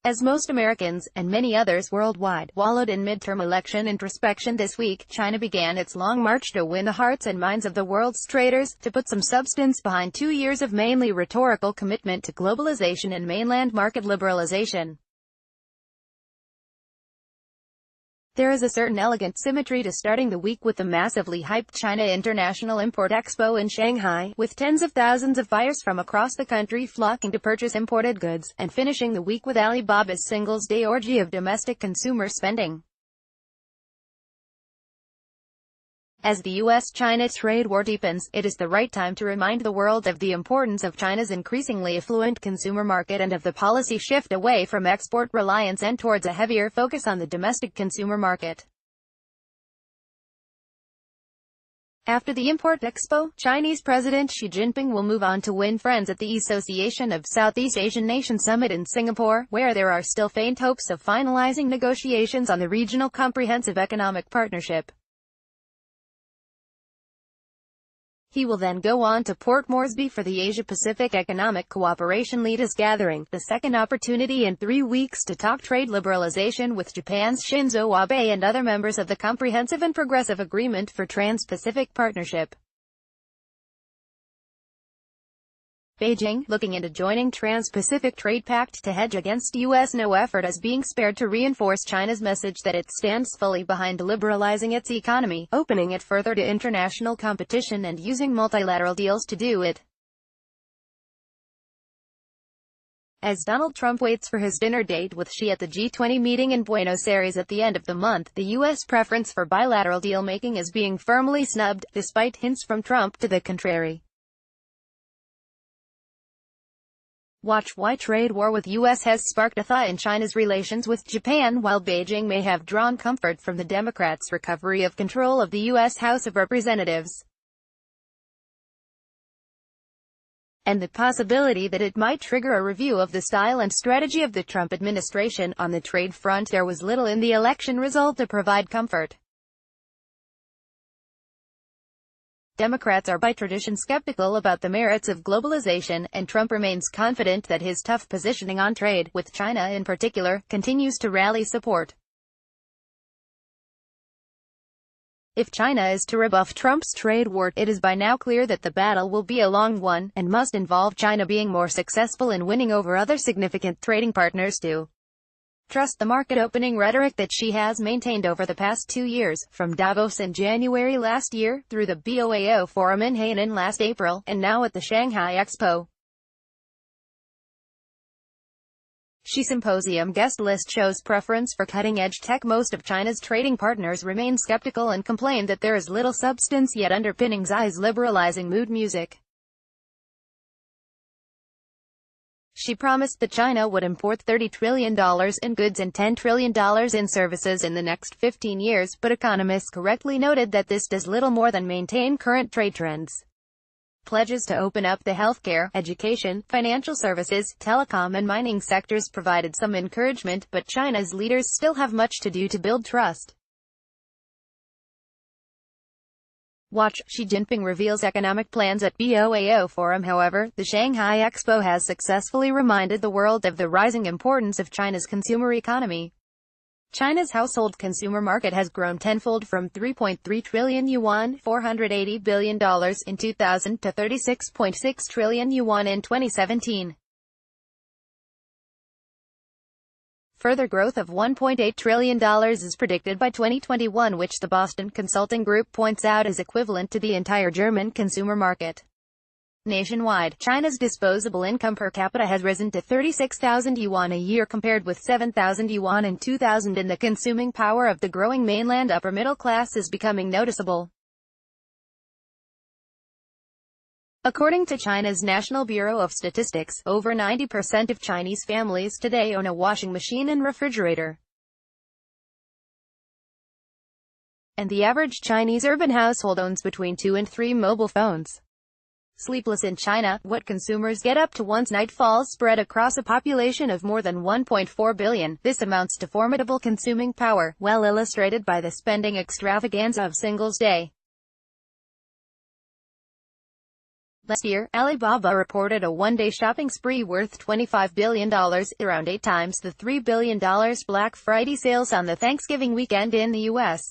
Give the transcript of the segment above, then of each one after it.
As most Americans, and many others worldwide, wallowed in midterm election introspection this week, China began its long march to win the hearts and minds of the world's traders, to put some substance behind 2 years of mainly rhetorical commitment to globalization and mainland market liberalization. There is a certain elegant symmetry to starting the week with the massively hyped China International Import Expo in Shanghai, with tens of thousands of buyers from across the country flocking to purchase imported goods, and finishing the week with Alibaba's Singles' Day orgy of domestic consumer spending. As the U.S.-China trade war deepens, it is the right time to remind the world of the importance of China's increasingly affluent consumer market and of the policy shift away from export reliance and towards a heavier focus on the domestic consumer market. After the Import Expo, Chinese President Xi Jinping will move on to win friends at the Association of Southeast Asian Nations Summit in Singapore, where there are still faint hopes of finalizing negotiations on the regional comprehensive economic partnership. He will then go on to Port Moresby for the Asia-Pacific Economic Cooperation Leaders Gathering, the second opportunity in 3 weeks to talk trade liberalization with Japan's Shinzo Abe and other members of the Comprehensive and Progressive Agreement for Trans-Pacific Partnership. Beijing, looking into joining Trans-Pacific Trade Pact to hedge against U.S. no effort is being spared to reinforce China's message that it stands fully behind liberalizing its economy, opening it further to international competition and using multilateral deals to do it. As Donald Trump waits for his dinner date with Xi at the G20 meeting in Buenos Aires at the end of the month, the U.S. preference for bilateral deal-making is being firmly snubbed, despite hints from Trump to the contrary. Watch why trade war with U.S. has sparked a thaw in China's relations with Japan, while Beijing may have drawn comfort from the Democrats' recovery of control of the U.S. House of Representatives, and the possibility that it might trigger a review of the style and strategy of the Trump administration. On the trade front, there was little in the election result to provide comfort. Democrats are by tradition skeptical about the merits of globalization, and Trump remains confident that his tough positioning on trade, with China in particular, continues to rally support. If China is to rebuff Trump's trade war, it is by now clear that the battle will be a long one, and must involve China being more successful in winning over other significant trading partners too. Trust the market-opening rhetoric that Xi has maintained over the past 2 years, from Davos in January last year, through the BOAO Forum in Hainan last April, and now at the Shanghai Expo. Xi Symposium guest list shows preference for cutting-edge tech. Most of China's trading partners remain skeptical and complain that there is little substance yet underpinning Xi's liberalizing mood music. She promised that China would import $30 trillion in goods and $10 trillion in services in the next 15 years, but economists correctly noted that this does little more than maintain current trade trends. Pledges to open up the healthcare, education, financial services, telecom and mining sectors provided some encouragement, but China's leaders still have much to do to build trust. Watch, Xi Jinping reveals economic plans at BOAO Forum. However, the Shanghai Expo has successfully reminded the world of the rising importance of China's consumer economy. China's household consumer market has grown tenfold from 3.3 trillion yuan $480 billion in 2000 to 36.6 trillion yuan in 2017. Further growth of $1.8 trillion is predicted by 2021, which the Boston Consulting Group points out is equivalent to the entire German consumer market. Nationwide, China's disposable income per capita has risen to 36,000 yuan a year compared with 7,000 yuan in 2000, and the consuming power of the growing mainland upper middle class is becoming noticeable. According to China's National Bureau of Statistics, over 90% of Chinese families today own a washing machine and refrigerator. And the average Chinese urban household owns between 2 and 3 mobile phones. Sleepless in China, what consumers get up to once night falls spread across a population of more than 1.4 billion. This amounts to formidable consuming power, well illustrated by the spending extravaganza of Singles' Day. Last year, Alibaba reported a one-day shopping spree worth $25 billion, around 8 times the $3 billion Black Friday sales on the Thanksgiving weekend in the U.S.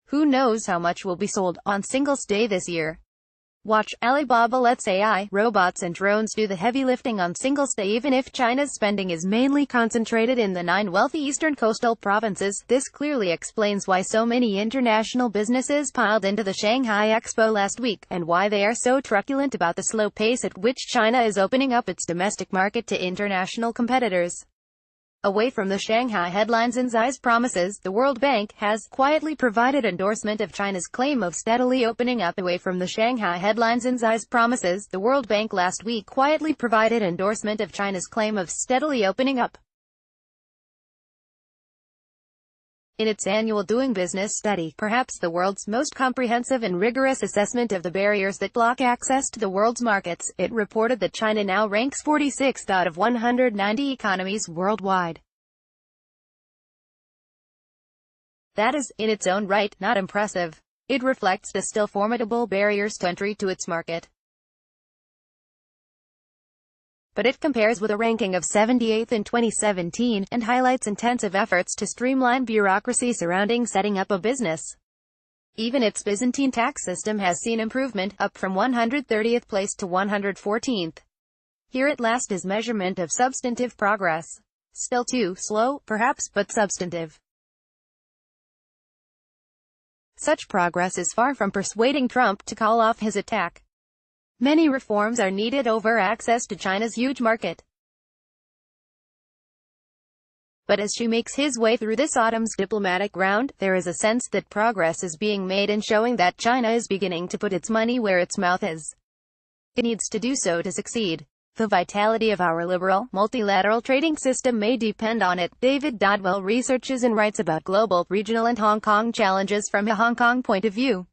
Who knows how much will be sold on Singles' Day this year? Watch, Alibaba lets AI, robots and drones do the heavy lifting on Singles' Day. Even if China's spending is mainly concentrated in the 9 wealthy eastern coastal provinces, this clearly explains why so many international businesses piled into the Shanghai Expo last week, and why they are so truculent about the slow pace at which China is opening up its domestic market to international competitors. Away from the Shanghai headlines and Xi's promises, the World Bank has quietly provided endorsement of China's claim of steadily opening up. Away from the Shanghai headlines and Xi's promises, the World Bank last week quietly provided endorsement of China's claim of steadily opening up. In its annual Doing Business study, perhaps the world's most comprehensive and rigorous assessment of the barriers that block access to the world's markets, it reported that China now ranks 46th out of 190 economies worldwide. That is, in its own right, not impressive. It reflects the still formidable barriers to entry to its market. But it compares with a ranking of 78th in 2017, and highlights intensive efforts to streamline bureaucracy surrounding setting up a business. Even its Byzantine tax system has seen improvement, up from 130th place to 114th. Here at last is measurement of substantive progress. Still too slow, perhaps, but substantive. Such progress is far from persuading Trump to call off his attack. Many reforms are needed over access to China's huge market. But as Xi makes his way through this autumn's diplomatic round, there is a sense that progress is being made in showing that China is beginning to put its money where its mouth is. It needs to do so to succeed. The vitality of our liberal, multilateral trading system may depend on it. David Dodwell researches and writes about global, regional and Hong Kong challenges from a Hong Kong point of view.